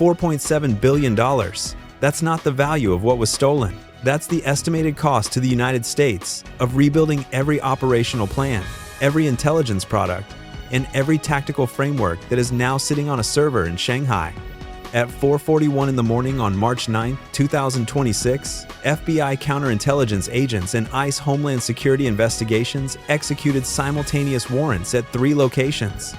$4.7 billion. That's not the value of what was stolen. That's the estimated cost to the United States of rebuilding every operational plan, every intelligence product, and every tactical framework that is now sitting on a server in Shanghai. At 4:41 in the morning on March 9, 2026, FBI counterintelligence agents and ICE Homeland Security investigations executed simultaneous warrants at 3 locations: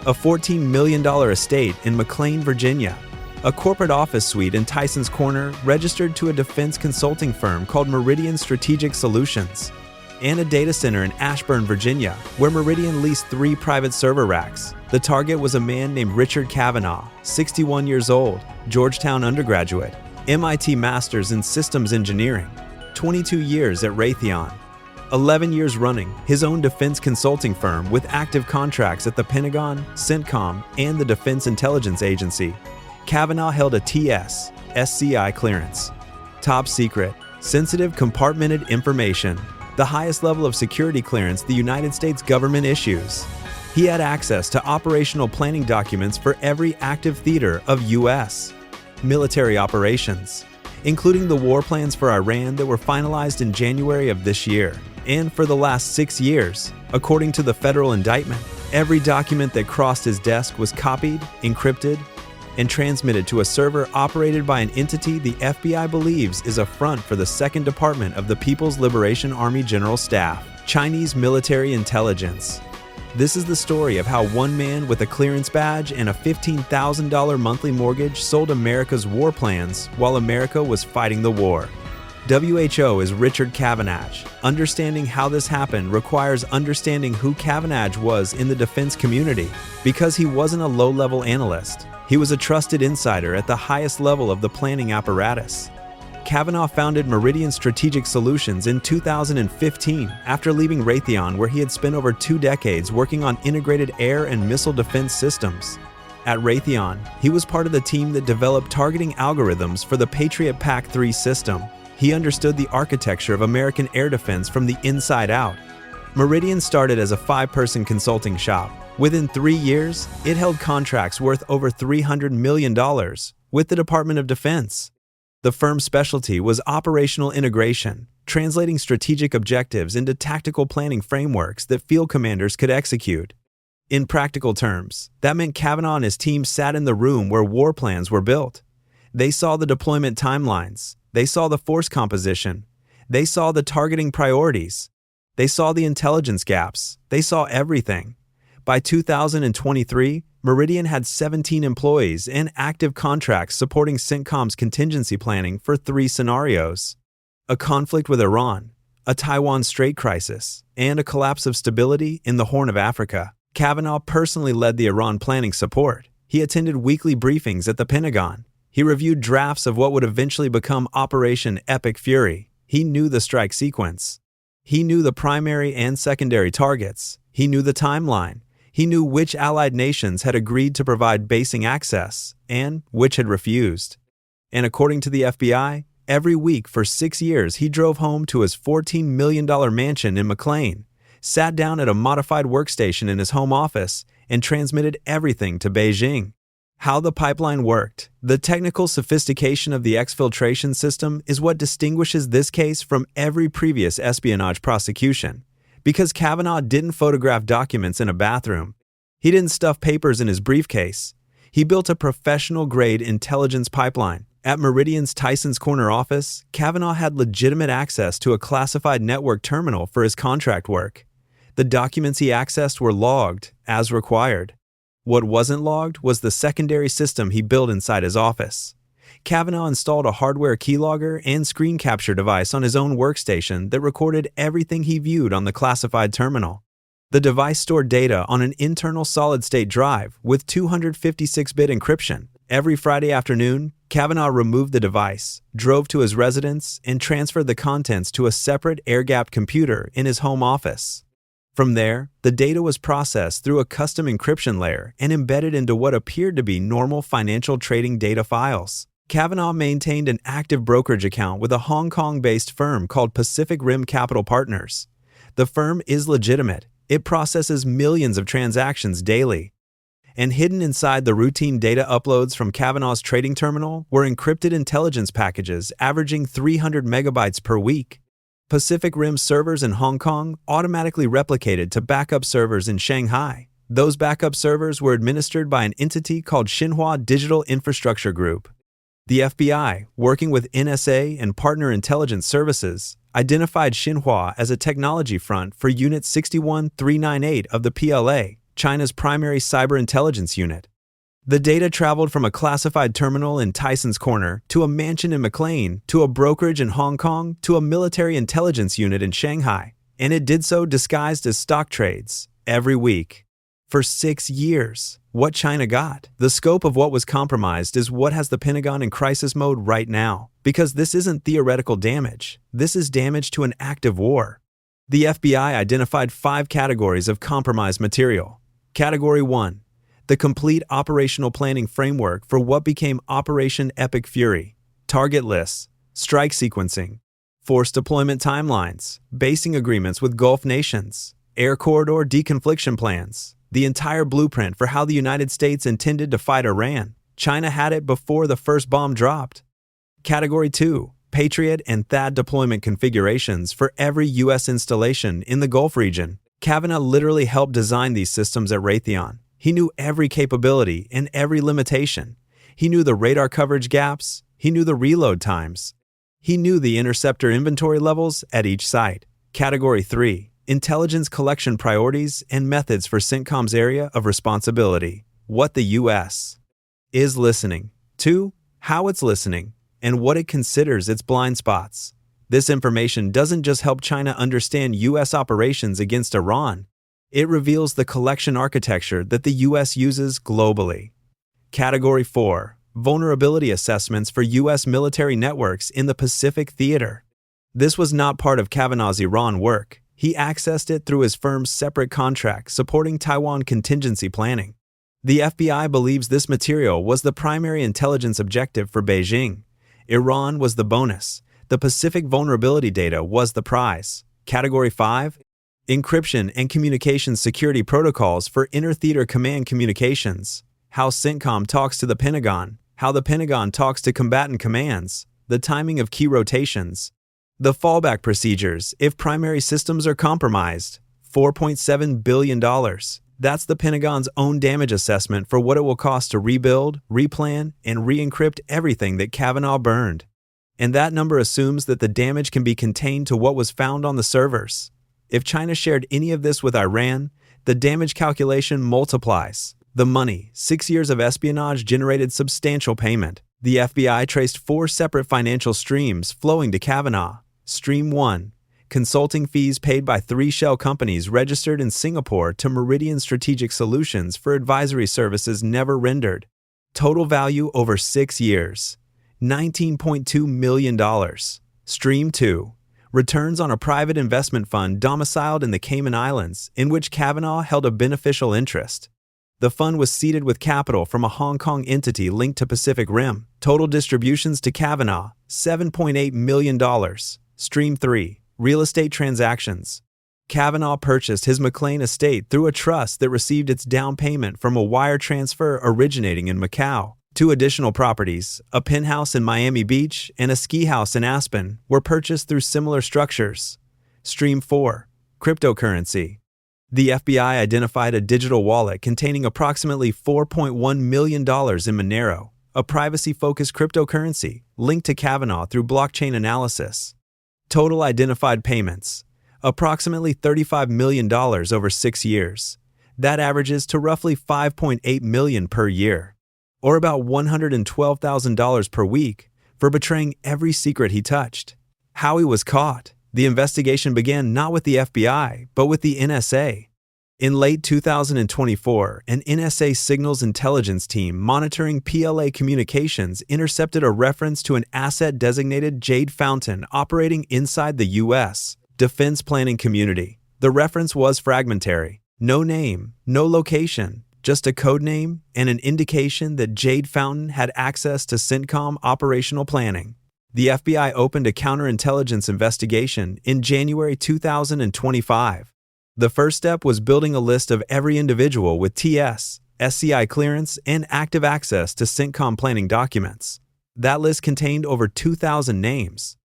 a $14 million estate in McLean, Virginia, a corporate office suite in Tyson's Corner registered to a defense consulting firm called Meridian Strategic Solutions, and a data center in Ashburn, Virginia, where Meridian leased 3 private server racks. The target was a man named Richard Cavanagh, 61 years old, Georgetown undergraduate, MIT Masters in Systems Engineering, 22 years at Raytheon, 11 years running his own defense consulting firm with active contracts at the Pentagon, CENTCOM, and the Defense Intelligence Agency. Cavanagh held a TS, SCI clearance, top secret, sensitive compartmented information, the highest level of security clearance the United States government issues. He had access to operational planning documents for every active theater of U.S. military operations, including the war plans for Iran that were finalized in January of this year. And for the last 6 years, according to the federal indictment, every document that crossed his desk was copied, encrypted, and transmitted to a server operated by an entity the FBI believes is a front for the 2nd Department of the People's Liberation Army General Staff, Chinese military intelligence. This is the story of how one man with a clearance badge and a $15,000 monthly mortgage sold America's war plans while America was fighting the war. WHO is Richard Cavanagh. Understanding how this happened requires understanding who Cavanagh was in the defense community, because he wasn't a low-level analyst. He was a trusted insider at the highest level of the planning apparatus. Cavanagh founded Meridian Strategic Solutions in 2015 after leaving Raytheon, where he had spent over 2 decades working on integrated air and missile defense systems. At Raytheon, he was part of the team that developed targeting algorithms for the Patriot PAC-3 system. He understood the architecture of American air defense from the inside out. Meridian started as a 5-person consulting shop. Within 3 years, it held contracts worth over $300 million with the Department of Defense. The firm's specialty was operational integration, translating strategic objectives into tactical planning frameworks that field commanders could execute. In practical terms, that meant Cavanagh and his team sat in the room where war plans were built. They saw the deployment timelines. They saw the force composition. They saw the targeting priorities. They saw the intelligence gaps. They saw everything. By 2023, Meridian had 17 employees and active contracts supporting CENTCOM's contingency planning for 3 scenarios: a conflict with Iran, a Taiwan Strait crisis, and a collapse of stability in the Horn of Africa. Cavanagh personally led the Iran planning support. He attended weekly briefings at the Pentagon. He reviewed drafts of what would eventually become Operation Epic Fury. He knew the strike sequence. He knew the primary and secondary targets. He knew the timeline. He knew which allied nations had agreed to provide basing access and which had refused. And according to the FBI, every week for 6 years he drove home to his $14 million mansion in McLean, sat down at a modified workstation in his home office, and transmitted everything to Beijing. How the pipeline worked, the technical sophistication of the exfiltration system, is what distinguishes this case from every previous espionage prosecution. Because Cavanagh didn't photograph documents in a bathroom. He didn't stuff papers in his briefcase. He built a professional-grade intelligence pipeline. At Meridian's Tyson's Corner office, Cavanagh had legitimate access to a classified network terminal for his contract work. The documents he accessed were logged, as required. What wasn't logged was the secondary system he built inside his office. Cavanagh installed a hardware keylogger and screen capture device on his own workstation that recorded everything he viewed on the classified terminal. The device stored data on an internal solid-state drive with 256-bit encryption. Every Friday afternoon, Cavanagh removed the device, drove to his residence, and transferred the contents to a separate air-gapped computer in his home office. From there, the data was processed through a custom encryption layer and embedded into what appeared to be normal financial trading data files. Cavanagh maintained an active brokerage account with a Hong Kong-based firm called Pacific Rim Capital Partners. The firm is legitimate. It processes millions of transactions daily. And hidden inside the routine data uploads from Cavanagh's trading terminal were encrypted intelligence packages averaging 300 megabytes per week. Pacific Rim servers in Hong Kong automatically replicated to backup servers in Shanghai. Those backup servers were administered by an entity called Xinhua Digital Infrastructure Group. The FBI, working with NSA and partner intelligence services, identified Xinhua as a technology front for Unit 61398 of the PLA, China's primary cyber intelligence unit. The data traveled from a classified terminal in Tyson's Corner to a mansion in McLean to a brokerage in Hong Kong to a military intelligence unit in Shanghai, and it did so disguised as stock trades every week. For 6 years, what China got. The scope of what was compromised is what has the Pentagon in crisis mode right now, because this isn't theoretical damage. This is damage to an active war. The FBI identified 5 categories of compromised material. Category 1. The complete operational planning framework for what became Operation Epic Fury. Target lists, strike sequencing, force deployment timelines, basing agreements with Gulf nations, air corridor deconfliction plans, the entire blueprint for how the United States intended to fight Iran. China had it before the first bomb dropped. Category 2. Patriot and THAAD deployment configurations for every U.S. installation in the Gulf region. Cavanagh literally helped design these systems at Raytheon. He knew every capability and every limitation. He knew the radar coverage gaps. He knew the reload times. He knew the interceptor inventory levels at each site. Category 3. Intelligence collection priorities and methods for CENTCOM's area of responsibility. What the U.S. is listening to, how it's listening, and what it considers its blind spots. This information doesn't just help China understand U.S. operations against Iran. It reveals the collection architecture that the U.S. uses globally. Category 4. Vulnerability assessments for U.S. military networks in the Pacific Theater. This was not part of Cavanagh's Iran work. He accessed it through his firm's separate contract supporting Taiwan contingency planning. The FBI believes this material was the primary intelligence objective for Beijing. Iran was the bonus. The Pacific vulnerability data was the prize. Category 5. Encryption and communication security protocols for inter-theater command communications. How CENTCOM talks to the Pentagon. How the Pentagon talks to combatant commands. The timing of key rotations. The fallback procedures if primary systems are compromised. $4.7 billion. That's the Pentagon's own damage assessment for what it will cost to rebuild, replan, and re-encrypt everything that Cavanagh burned. And that number assumes that the damage can be contained to what was found on the servers. If China shared any of this with Iran, the damage calculation multiplies. The money, 6 years of espionage generated substantial payment. The FBI traced 4 separate financial streams flowing to Cavanagh. Stream 1. Consulting fees paid by 3 shell companies registered in Singapore to Meridian Strategic Solutions for advisory services never rendered. Total value over 6 years. $19.2 million. Stream 2. Returns on a private investment fund domiciled in the Cayman Islands, in which Cavanagh held a beneficial interest. The fund was seeded with capital from a Hong Kong entity linked to Pacific Rim. Total distributions to Cavanagh, $7.8 million. Stream 3. Real estate transactions. Cavanagh purchased his McLean estate through a trust that received its down payment from a wire transfer originating in Macau. 2 additional properties, a penthouse in Miami Beach and a ski house in Aspen, were purchased through similar structures. Stream 4. Cryptocurrency. The FBI identified a digital wallet containing approximately $4.1 million in Monero, a privacy-focused cryptocurrency linked to Cavanagh through blockchain analysis. Total identified payments, approximately $35 million over 6 years. That averages to roughly $5.8 million per year, or about $112,000 per week, for betraying every secret he touched. How he was caught. The investigation began not with the FBI, but with the NSA. In late 2024, an NSA signals intelligence team monitoring PLA communications intercepted a reference to an asset designated Jade Fountain operating inside the U.S. defense planning community. The reference was fragmentary. No name, no location, just a code name and an indication that Jade Fountain had access to CENTCOM operational planning. The FBI opened a counterintelligence investigation in January 2025. The first step was building a list of every individual with TS SCI clearance, and active access to CENTCOM planning documents. That list contained over 2,000 names.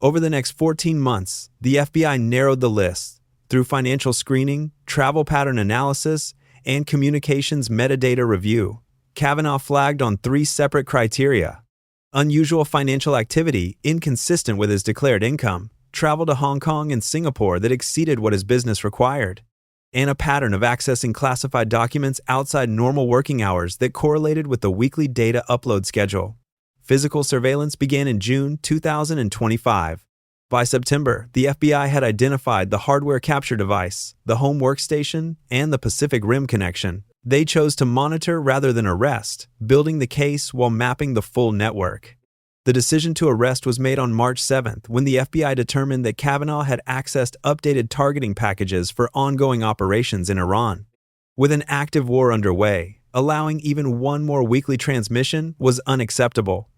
Over the next 14 months, the FBI narrowed the list through financial screening, travel pattern analysis, and communications metadata review. Cavanagh flagged on 3 separate criteria: unusual financial activity inconsistent with his declared income, travel to Hong Kong and Singapore that exceeded what his business required, and a pattern of accessing classified documents outside normal working hours that correlated with the weekly data upload schedule. Physical surveillance began in June 2025. By September, the FBI had identified the hardware capture device, the home workstation, and the Pacific Rim connection. They chose to monitor rather than arrest, building the case while mapping the full network. The decision to arrest was made on March 7th when the FBI determined that Cavanagh had accessed updated targeting packages for ongoing operations in Iran. With an active war underway, allowing even one more weekly transmission was unacceptable.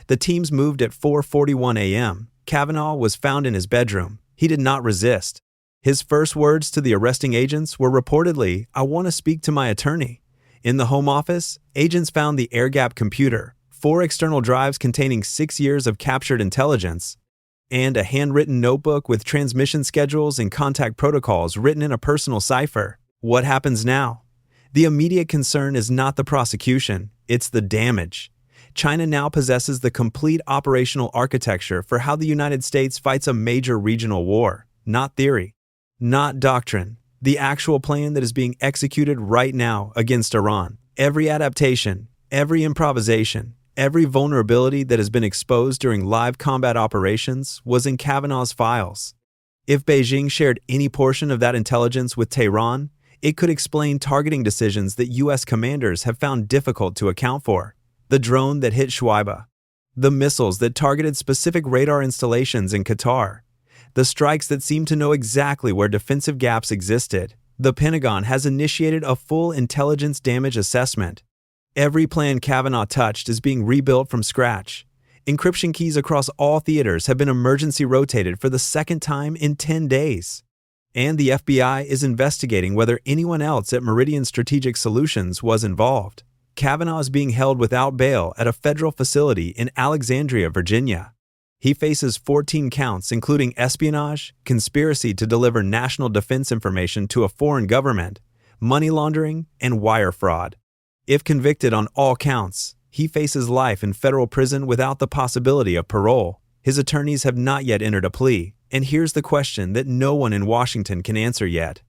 The teams moved at 4:41 a.m. Cavanagh was found in his bedroom. He did not resist. His first words to the arresting agents were reportedly, "I want to speak to my attorney." In the Home Office, agents found the air-gapped computer, 4 external drives containing 6 years of captured intelligence, and a handwritten notebook with transmission schedules and contact protocols written in a personal cipher. What happens now? The immediate concern is not the prosecution, it's the damage. China now possesses the complete operational architecture for how the United States fights a major regional war. Not theory, not doctrine. The actual plan that is being executed right now against Iran. Every adaptation, every improvisation, every vulnerability that has been exposed during live combat operations was in Cavanagh's files. If Beijing shared any portion of that intelligence with Tehran, it could explain targeting decisions that U.S. commanders have found difficult to account for. The drone that hit Shuaiba, the missiles that targeted specific radar installations in Qatar, the strikes that seemed to know exactly where defensive gaps existed. The Pentagon has initiated a full intelligence damage assessment. Every plan Cavanagh touched is being rebuilt from scratch. Encryption keys across all theaters have been emergency rotated for the second time in 10 days. And the FBI is investigating whether anyone else at Meridian Strategic Solutions was involved. Cavanagh is being held without bail at a federal facility in Alexandria, Virginia. He faces 14 counts, including espionage, conspiracy to deliver national defense information to a foreign government, money laundering, and wire fraud. If convicted on all counts, he faces life in federal prison without the possibility of parole. His attorneys have not yet entered a plea, and here's the question that no one in Washington can answer yet.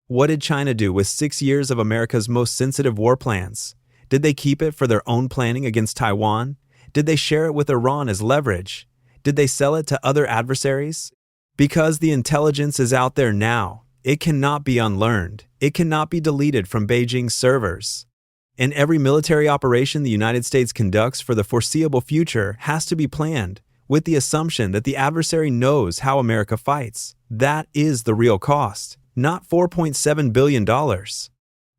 What did China do with 6 years of America's most sensitive war plans? Did they keep it for their own planning against Taiwan? Did they share it with Iran as leverage? Did they sell it to other adversaries? Because the intelligence is out there now, it cannot be unlearned. It cannot be deleted from Beijing's servers. And every military operation the United States conducts for the foreseeable future has to be planned with the assumption that the adversary knows how America fights. That is the real cost, not $4.7 billion.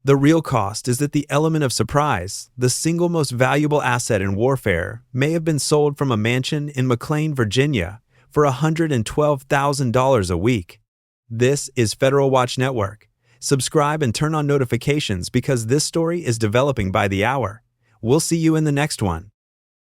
The real cost is that the element of surprise, the single most valuable asset in warfare, may have been sold from a mansion in McLean, Virginia, for $112,000 a week. This is Federal Watch Network. Subscribe and turn on notifications because this story is developing by the hour. We'll see you in the next one.